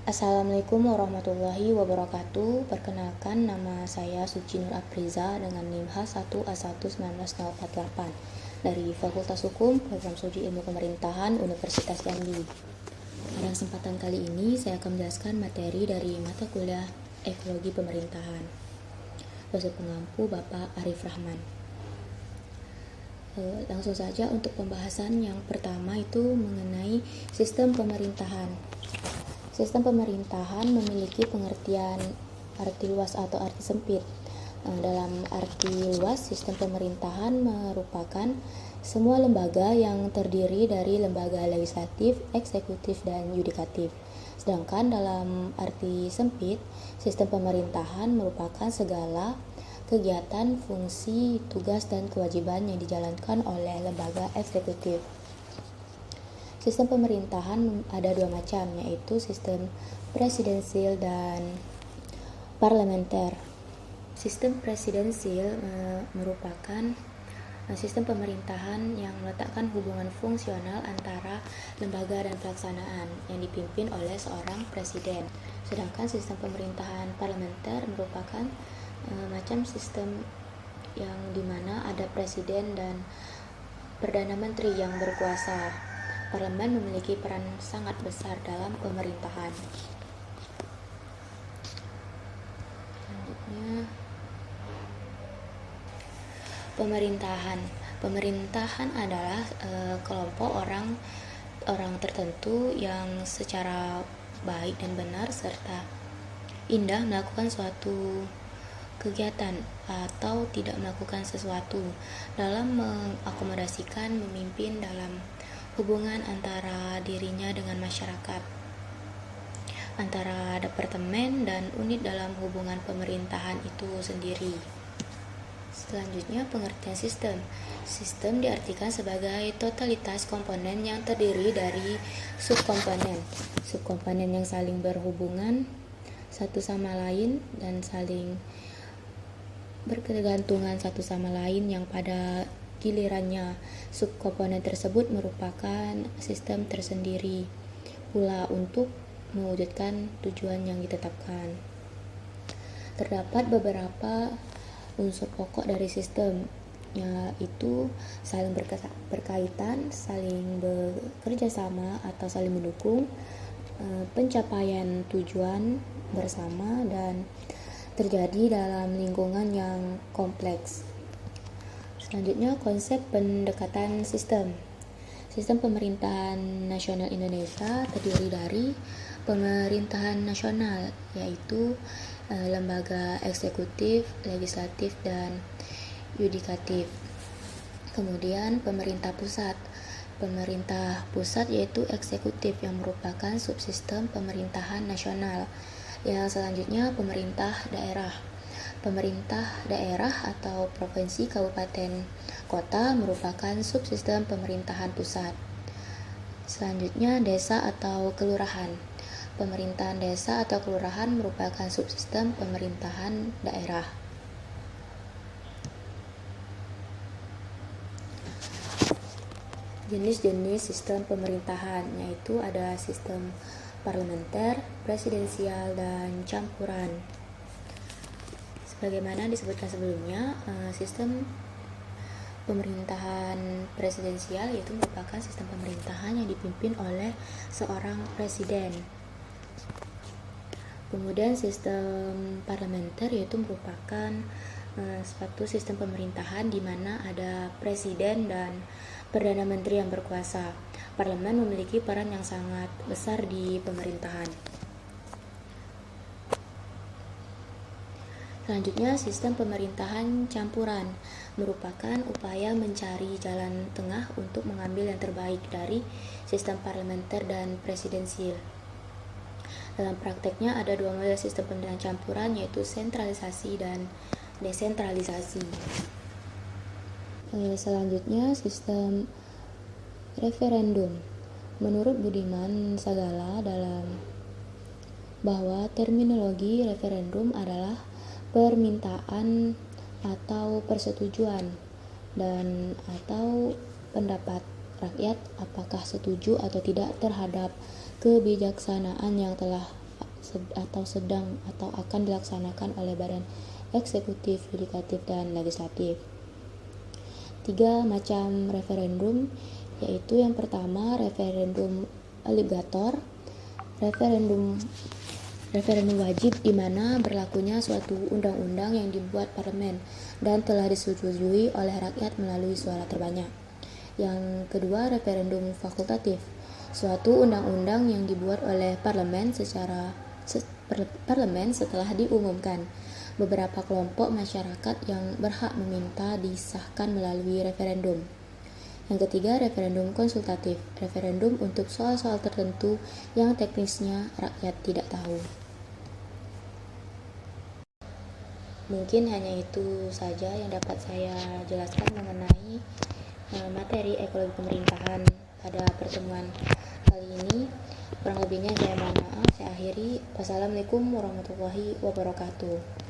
Assalamualaikum warahmatullahi wabarakatuh. Perkenalkan, nama saya Suci Nur Apriza dengan NIM H1A11948 dari Fakultas Hukum Program Studi Ilmu Pemerintahan Universitas Jambi. Pada kesempatan kali ini saya akan menjelaskan materi dari mata kuliah Ekologi Pemerintahan. Dosen pengampu Bapak Arif Rahman. Langsung saja untuk pembahasan yang pertama itu mengenai sistem pemerintahan. Sistem pemerintahan memiliki pengertian arti luas atau arti sempit. Dalam arti luas, sistem pemerintahan merupakan semua lembaga yang terdiri dari lembaga legislatif, eksekutif, dan yudikatif. Sedangkan dalam arti sempit, sistem pemerintahan merupakan segala kegiatan, fungsi, tugas, dan kewajiban yang dijalankan oleh lembaga eksekutif. Sistem pemerintahan ada dua macam, yaitu sistem presidensial dan parlementer. Sistem presidensial merupakan sistem pemerintahan yang meletakkan hubungan fungsional antara lembaga dan pelaksanaan yang dipimpin oleh seorang presiden. Sedangkan sistem pemerintahan parlementer merupakan macam sistem yang dimana ada presiden dan perdana menteri yang berkuasa. Parlemen memiliki peran sangat besar dalam pemerintahan. Selanjutnya, Pemerintahan adalah kelompok orang tertentu yang secara baik dan benar serta indah melakukan suatu kegiatan atau tidak melakukan sesuatu dalam mengakomodasikan memimpin dalam hubungan antara dirinya dengan masyarakat, antara departemen dan unit dalam hubungan pemerintahan itu sendiri. Selanjutnya, pengertian sistem. Sistem diartikan sebagai totalitas komponen yang terdiri dari subkomponen. Subkomponen yang saling berhubungan satu sama lain dan saling berkegantungan satu sama lain yang pada gilirannya subkomponen tersebut merupakan sistem tersendiri pula untuk mewujudkan tujuan yang ditetapkan. Terdapat beberapa unsur pokok dari sistem, yaitu saling berkaitan, saling bekerja sama atau saling mendukung, pencapaian tujuan bersama, dan terjadi dalam lingkungan yang kompleks. Selanjutnya, konsep pendekatan sistem. Sistem pemerintahan nasional Indonesia terdiri dari pemerintahan nasional, yaitu lembaga eksekutif, legislatif, dan yudikatif. Kemudian pemerintah pusat. Pemerintah pusat yaitu eksekutif yang merupakan subsistem pemerintahan nasional. Yang selanjutnya pemerintah daerah. Pemerintah daerah atau provinsi, kabupaten, kota merupakan subsistem pemerintahan pusat. Selanjutnya desa atau kelurahan. Pemerintahan desa atau kelurahan merupakan subsistem pemerintahan daerah. Jenis-jenis sistem pemerintahan yaitu ada sistem parlementer, presidensial, dan campuran. Sebagaimana disebutkan sebelumnya, sistem pemerintahan presidensial yaitu merupakan sistem pemerintahan yang dipimpin oleh seorang presiden. Kemudian sistem parlementer yaitu merupakan suatu sistem pemerintahan di mana ada presiden dan perdana menteri yang berkuasa. Parlemen memiliki peran yang sangat besar di pemerintahan. Selanjutnya, sistem pemerintahan campuran merupakan upaya mencari jalan tengah untuk mengambil yang terbaik dari sistem parlementer dan presidensial. Dalam prakteknya ada dua model sistem pemerintahan campuran, yaitu sentralisasi dan desentralisasi. Selanjutnya, sistem referendum. Menurut Budiman Sagala dalam bahwa terminologi referendum adalah permintaan atau persetujuan dan atau pendapat rakyat apakah setuju atau tidak terhadap kebijaksanaan yang telah atau sedang atau akan dilaksanakan oleh badan eksekutif, yudikatif, dan legislatif. 3 macam referendum, yaitu yang pertama referendum obligator, referendum wajib, di mana berlakunya suatu undang-undang yang dibuat parlemen dan telah disetujui oleh rakyat melalui suara terbanyak. Yang kedua, referendum fakultatif, suatu undang-undang yang dibuat oleh parlemen setelah diumumkan. Beberapa kelompok masyarakat yang berhak meminta disahkan melalui referendum. Yang ketiga, referendum konsultatif, referendum untuk soal-soal tertentu yang teknisnya rakyat tidak tahu. Mungkin hanya itu saja yang dapat saya jelaskan mengenai materi ekologi pemerintahan pada pertemuan kali ini. Kurang lebihnya saya mohon maaf. Saya akhiri. Wassalamualaikum warahmatullahi wabarakatuh.